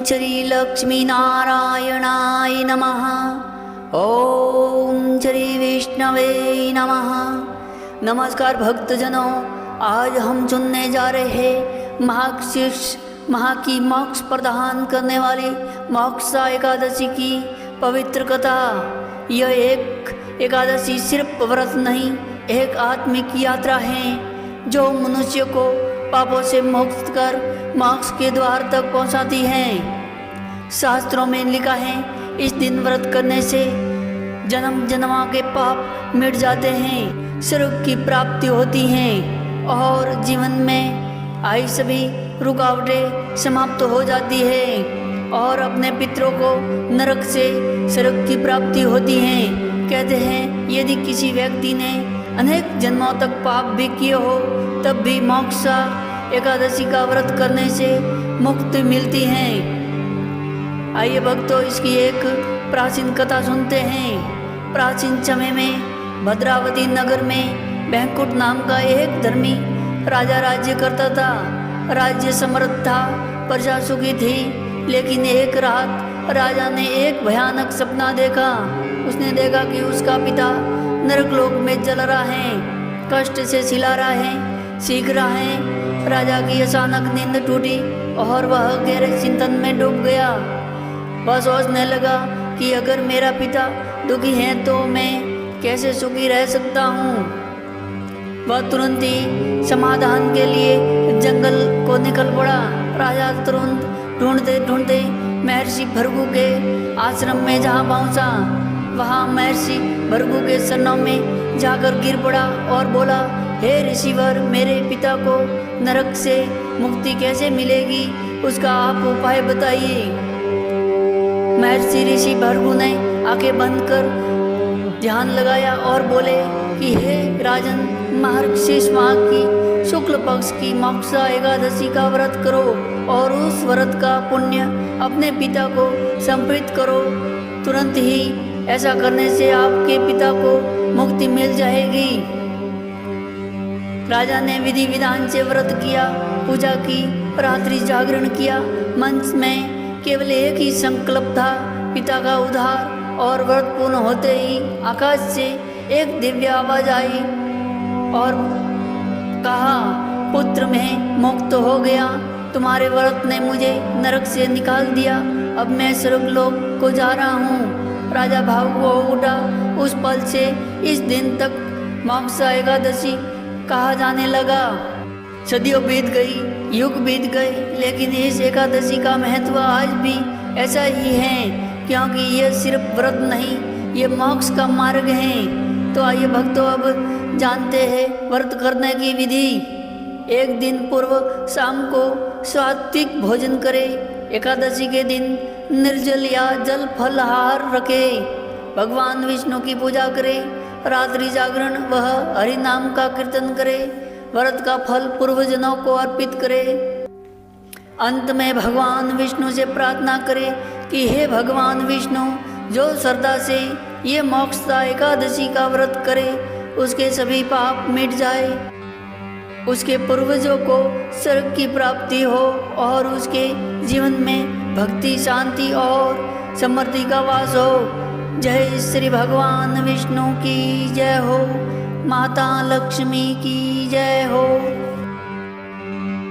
श्री लक्ष्मी नारायणाय नमः। ओम श्री विष्णवे नमः। नमस्कार भक्तजनों, आज हम सुनने जा रहे हैं मार्गशीर्ष माह की मोक्ष प्रदान करने वाली मोक्षा एकादशी की पवित्र कथा। यह एक एकादशी सिर्फ व्रत नहीं, एक आत्मिक यात्रा है जो मनुष्य को पापों से मुक्त कर मोक्ष के द्वार तक पहुंचाती है। शास्त्रों में लिखा है, इस दिन व्रत करने से जन्म जन्मों के पाप मिट जाते हैं, स्वर्ग की प्राप्ति होती है और जीवन में आई सभी रुकावटें समाप्त हो जाती है और अपने पितरों को नरक से स्वर्ग की प्राप्ति होती है। कहते हैं, यदि किसी व्यक्ति ने अनेक जन्मों तक पाप भी किए हो तब भी मोक्षा एकादशी का व्रत करने से मुक्ति मिलती है। आइए भक्तों, इसकी एक प्राचीन कथा सुनते हैं। प्राचीन समय में भद्रावती नगर में बैंकुट नाम का एक धर्मी राजा राज्य करता था। राज्य समृद्ध था, प्रजा सुखी थी, लेकिन एक रात राजा ने एक भयानक सपना देखा। उसने देखा कि उसका पिता नरकलोक में जल रहा है, कष्ट से सिला रहा है, सीख रहा है। राजा की अचानक नींद टूटी और वह गहरे चिंतन में डूब गया। वह सोचने लगा कि अगर मेरा पिता दुखी है तो मैं कैसे सुखी रह सकता हूँ। वह तुरंत ही समाधान के लिए जंगल को निकल पड़ा। राजा तुरंत ढूंढते ढूंढते महर्षि भृगु के आश्रम में जहाँ पहुँचा, वहाँ महर्षि भृगु के चरणों में जाकर गिर पड़ा और बोला, हे ऋषिवर, मेरे पिता को नरक से मुक्ति कैसे मिलेगी, उसका आप उपाय बताइए। महर्षि ऋषि भृगु ने आंखें बंद कर ध्यान लगाया और बोले कि हे राजन, मार्गशीर्ष माह की शुक्ल पक्ष की मोक्षा एकादशी का व्रत करो और उस व्रत का पुण्य अपने पिता को समर्पित करो। तुरंत ही ऐसा करने से आपके पिता को मुक्ति मिल जाएगी। राजा ने विधि विधान से व्रत किया, पूजा की, रात्रि जागरण किया। मन में केवल एक ही संकल्प था, पिता का उद्धार। और व्रत पूर्ण होते ही आकाश से एक दिव्य आवाज आई और कहा, पुत्र मैं मुक्त हो गया, तुम्हारे व्रत ने मुझे नरक से निकाल दिया, अब मैं स्वर्गलोक को जा रहा हूँ। राजा भावुक हो उठा। उस पल से इस दिन तक मोक्षा एकादशी कहा जाने लगा। सदियों बीत गई, युग बीत गए, लेकिन इस एकादशी का महत्व आज भी ऐसा ही है, क्योंकि यह सिर्फ व्रत नहीं, ये मोक्ष का मार्ग है। तो आइए भक्तों, अब जानते हैं व्रत करने की विधि। एक दिन पूर्व शाम को सात्विक भोजन करें। एकादशी के दिन निर्जल या जल फलाहार रखें। भगवान विष्णु की पूजा करें। रात्रि जागरण वह हरि नाम का कीर्तन करें। व्रत का फल पूर्वजनों को अर्पित करें। अंत में भगवान विष्णु से प्रार्थना करें कि हे भगवान विष्णु, जो श्रद्धा से ये मोक्षा एकादशी का व्रत करे उसके सभी पाप मिट जाए, उसके पूर्वजों को स्वर्ग की प्राप्ति हो और उसके जीवन में भक्ति, शांति और समृद्धि का वास हो। जय श्री भगवान विष्णु की जय हो। माता लक्ष्मी की जय हो।